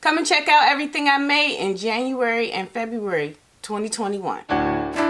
Come and check out everything I made in January and February 2021. Hi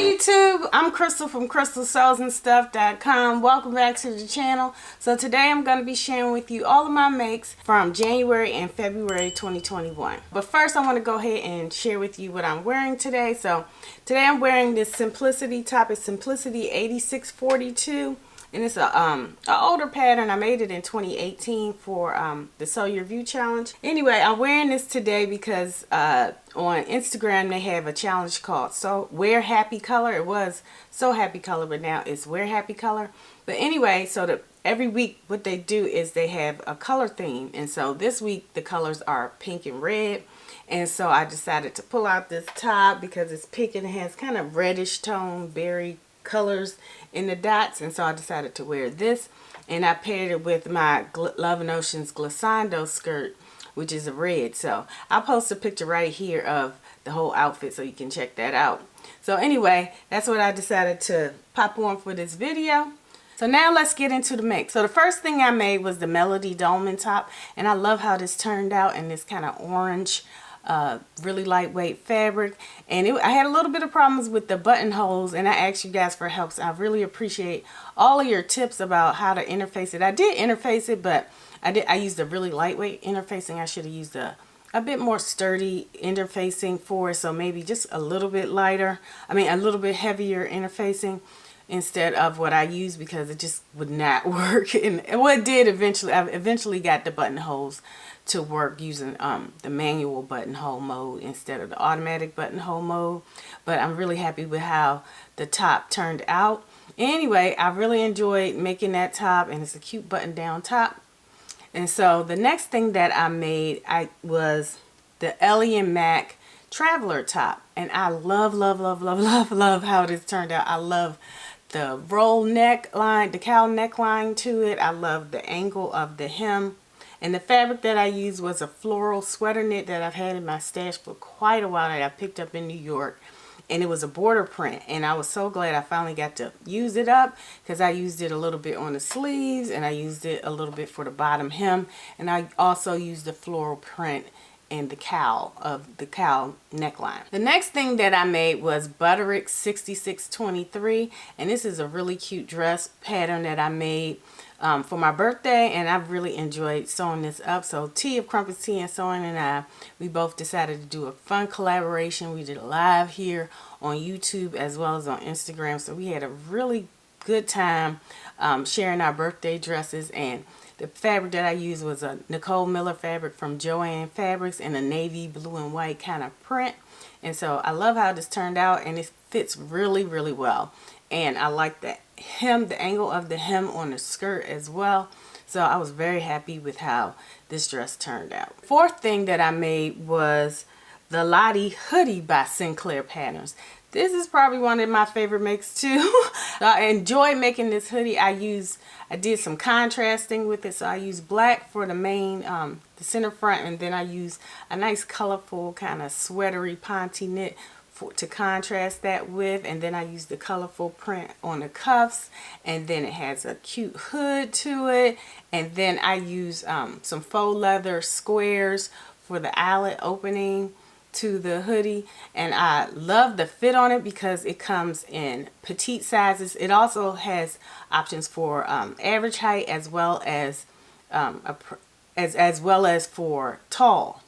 YouTube, I'm Crystal from crystalsewsandstuff.com. Welcome back to the channel. So today I'm going to be sharing with you all of my makes from January and February 2021. But first I want to go ahead and share with you what I'm wearing today. So today I'm wearing this Simplicity top. It's Simplicity 8642. And it's a older pattern. I made it in 2018 for the Sew Your View challenge. Anyway, I'm wearing this today because on Instagram they have a challenge called Wear Happy Color. It was So Happy Color, but now it's Wear Happy Color. But anyway, so every week what they do is they have a color theme. And so this week the colors are pink and red. And so I decided to pull out this top because it's pink and it has kind of reddish tone, berry colors in the dots, and so I decided to wear this, and I paired it with my Love and Oceans Glissando skirt, which is a red. So I'll post a picture right here of the whole outfit so you can check that out. So anyway, that's what I decided to pop on for this video. So now let's get into the make. So the first thing I made was the Melody Dolman top, and I love how this turned out in this kind of orange really lightweight fabric. And I had a little bit of problems with the buttonholes, and I asked you guys for help. So I really appreciate all of your tips about how to interface it. I did interface it, but I used a really lightweight interfacing. I should have used a bit more sturdy interfacing for it, so maybe just a little bit lighter, a little bit heavier interfacing instead of what I used, because it just would not work. And what it did eventually, I eventually got the buttonholes to work using the manual buttonhole mode instead of the automatic buttonhole mode. But I'm really happy with how the top turned out. Anyway, I really enjoyed making that top, and it's a cute button down top. And so the next thing that I made was the Ellie & Mac Traveler top, and I love how this turned out. I love the roll neckline, the cowl neckline to it. I love the angle of the hem. And the fabric that I used was a floral sweater knit that I've had in my stash for quite a while that I picked up in New York. And it was a border print. And I was so glad I finally got to use it up, because I used it a little bit on the sleeves, and I used it a little bit for the bottom hem. And I also used the floral print in the cowl neckline. The next thing that I made was Butterick 6623. And this is a really cute dress pattern that I made for my birthday, and I've really enjoyed sewing this up. So T of Crumpets Tea and Sewing and we both decided to do a fun collaboration. We did a live here on YouTube as well as on Instagram, so we had a really good time sharing our birthday dresses. And the fabric that I used was a Nicole Miller fabric from Joann Fabrics in a navy blue and white kind of print. And so I love how this turned out, and it fits really well. And I like the hem, the angle of the hem on the skirt as well. So I was very happy with how this dress turned out. Fourth thing that I made was the Lottie hoodie by Sinclair Patterns. This is probably one of my favorite makes too. I enjoy making this hoodie. I did some contrasting with it. So I used black for the main, the center front, and then I used a nice colorful kind of sweatery ponte knit to contrast that with, and then I used the colorful print on the cuffs, and then it has a cute hood to it, and then I used some faux leather squares for the eyelet opening to the hoodie. And I love the fit on it because it comes in petite sizes. It also has options for average height as well as for tall.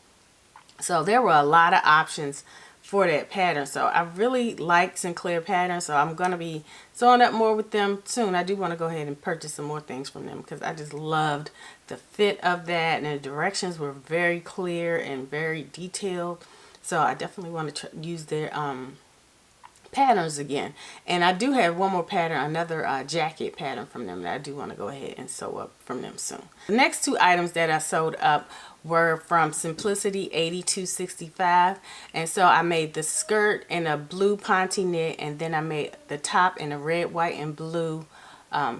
So there were a lot of options for that pattern. So I really like Sinclair Patterns, so I'm going to be sewing up more with them soon. I do want to go ahead and purchase some more things from them because I just loved the fit of that, and the directions were very clear and very detailed. So I definitely want to use their patterns again. And I do have one more pattern, another jacket pattern from them that I do want to go ahead and sew up from them soon. The next two items that I sewed up were from Simplicity 8265, and so I made the skirt in a blue ponte knit, and then I made the top in a red, white, and blue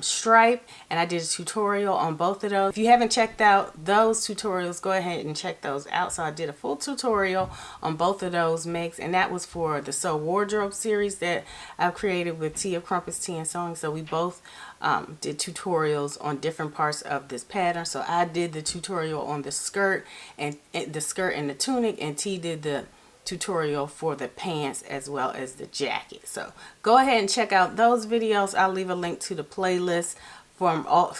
stripe, and I did a tutorial on both of those. If you haven't checked out those tutorials, go ahead and check those out. So I did a full tutorial on both of those makes, and that was for the Sew Wardrobe series that I've created with Tea of Crumpets Tea and Sewing. So we both did tutorials on different parts of this pattern. So I did the tutorial on the skirt and the tunic, and T did the tutorial for the pants as well as the jacket. So go ahead and check out those videos. I'll leave a link to the playlist from all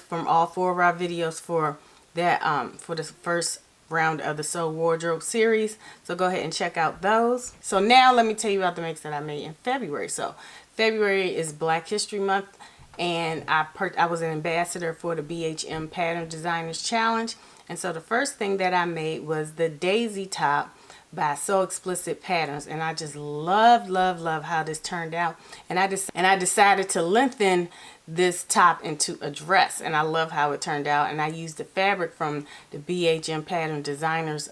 four of our videos for that for the first round of the Sew Wardrobe series. So go ahead and check out those. So now let me tell you about the makes that I made in February. So February is Black History Month, and I was an ambassador for the BHM Pattern Designers Challenge. And so the first thing that I made was the Daisy Top by Sew Explicit Patterns, and I just love how this turned out. And I decided to lengthen this top into a dress, and I love how it turned out. And I used the fabric from the BHM Pattern Designers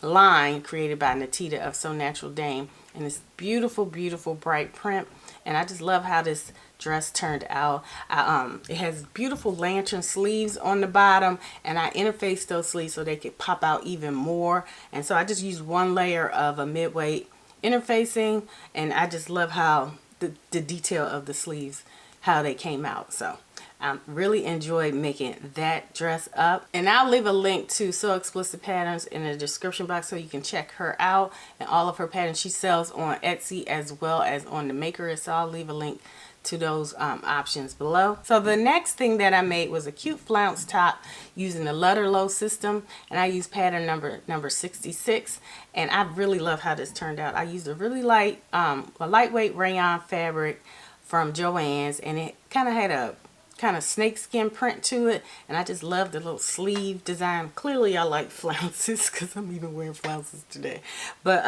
line created by Natita of Sew Natural Dame, and it's beautiful bright print, and I just love how this dress turned out. It has beautiful lantern sleeves on the bottom, and I interfaced those sleeves so they could pop out even more. And so I just used one layer of a mid-weight interfacing, and I just love how the detail of the sleeves, how they came out. So I really enjoyed making that dress up, and I'll leave a link to Sew Explicit Patterns in the description box so you can check her out and all of her patterns. She sells on Etsy as well as on the Maker, so I'll leave a link to those options below. So the next thing that I made was a cute flounce top using the Lutterloh system, and I used pattern number 66, and I really love how this turned out. I used a really lightweight rayon fabric from Joann's, and it kind of had a snakeskin print to it, and I just love the little sleeve design. Clearly I like flounces because I'm even wearing flounces today, but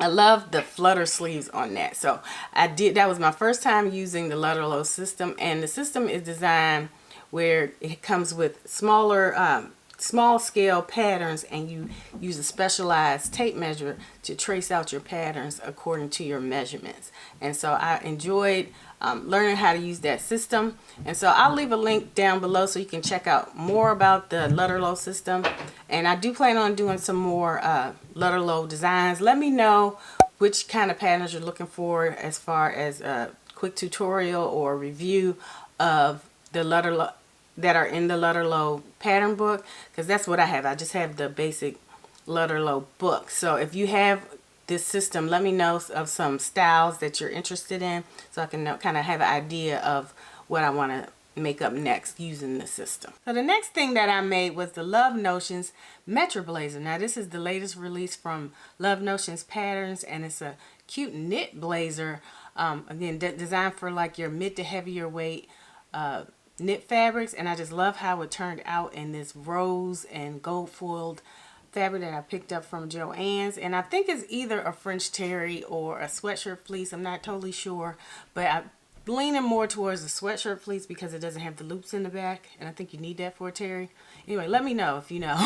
I love the flutter sleeves on that. So that was my first time using the Lutterloh system, and the system is designed where it comes with small scale patterns, and you use a specialized tape measure to trace out your patterns according to your measurements. And so I enjoyed learning how to use that system, and so I'll leave a link down below so you can check out more about the Lutterloh system. And I do plan on doing some more Lutterloh designs. Let me know which kind of patterns you're looking for as far as a quick tutorial or review of the Lutterloh that are in the Lutterloh pattern book, because that's what I have. I just have the basic Lutterloh book. So if you have this system, let me know of some styles that you're interested in so I can kind of have an idea of what I want to make up next using the system. So the next thing that I made was the Love Notions Metro Blazer. Now this is the latest release from Love Notions Patterns, and it's a cute knit blazer, again designed for like your mid to heavier weight knit fabrics. And I just love how it turned out in this rose and gold foiled fabric that I picked up from Joann's, and I think it's either a French terry or a sweatshirt fleece. I'm not totally sure, but I'm leaning more towards the sweatshirt fleece because it doesn't have the loops in the back, and I think you need that for a terry. Anyway, let me know if you know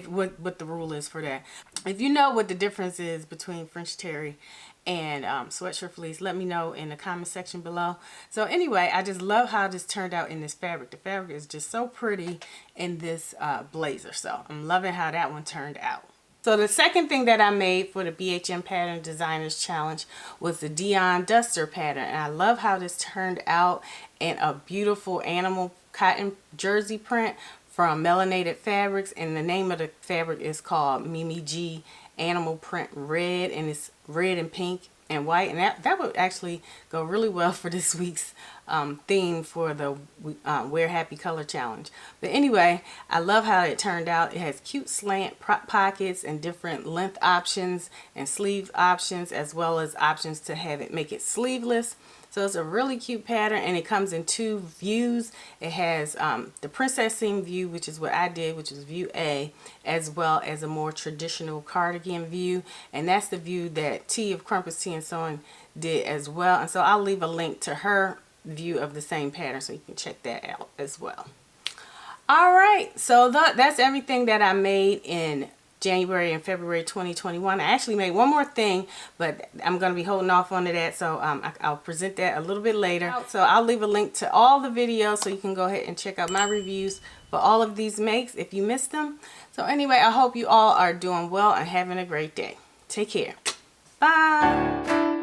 what the rule is for that. If you know what the difference is between French terry and sweatshirt fleece, let me know in the comment section below. So anyway, I just love how this turned out in this fabric. The fabric is just so pretty in this blazer, so I'm loving how that one turned out. So the second thing that I made for the BHM Pattern Designers Challenge was the Dion Duster pattern, and I love how this turned out in a beautiful animal cotton jersey print from Melanated Fabrics, and the name of the fabric is called Mimi G Animal Print Red, and it's red and pink and white, and that would actually go really well for this week's theme for the Wear Happy Color Challenge. But anyway, I love how it turned out. It has cute slant pockets and different length options and sleeve options, as well as options to have it make it sleeveless. So it's a really cute pattern, and it comes in two views. It has the princess seam view, which is what I did, which is view A, as well as a more traditional cardigan view, and that's the view that Tea of Crumpets Tea and Sewing did as well. And so I'll leave a link to her view of the same pattern so you can check that out as well. All right, so that's everything that I made in January and February 2021. I actually made one more thing, but I'm going to be holding off on that, so I'll present that a little bit later. So I'll leave a link to all the videos so you can go ahead and check out my reviews for all of these makes if you missed them. So anyway, I hope you all are doing well and having a great day. Take care. Bye.